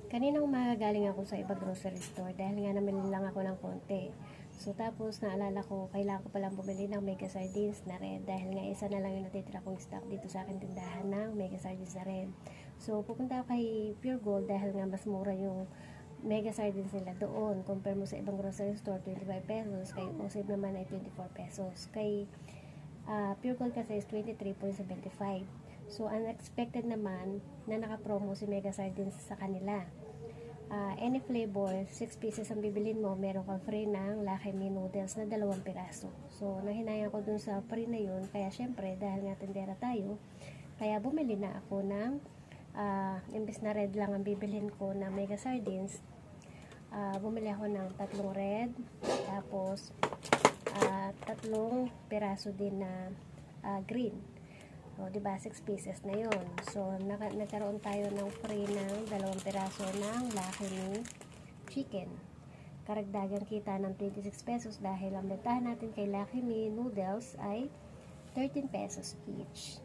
Kaninang magaling ako sa ibang grocery store dahil nga namili lang ako ng konti. So tapos naalala ko, kailangan ko palang bumili ng mega sardines na red dahil nga isa na lang yung natitira kong stock dito sa akin tindahan ng mega sardines na red. So pupunta ako kay Pure Gold dahil nga mas mura yung mega sardines nila doon. Compare mo sa ibang grocery store, 25 pesos. Kay Osib naman ay 24 pesos. Kay Pure Gold kasi is 23.75. So, unexpected naman na naka-promo si Mega Sardines sa kanila. Any flavor, 6 pieces ang bibilin mo, meron kang free ng Lucky Me noodles na 2 piraso. So, nahinayang ko dun sa free na yun. Kaya, syempre, dahil nga tindera tayo, kaya bumili na ako ng, imbes na red lang ang bibilin ko na Mega Sardines, bumili ako ng 3 red, tapos 3 piraso din na green. O, diba, 6 pieces na yun. So, nagkaroon tayo ng free ng 2 piraso ng Lucky Me chicken. Karagdagang kita ng 26 pesos dahil ang bentahan natin kay Lucky Me noodles ay 13 pesos each.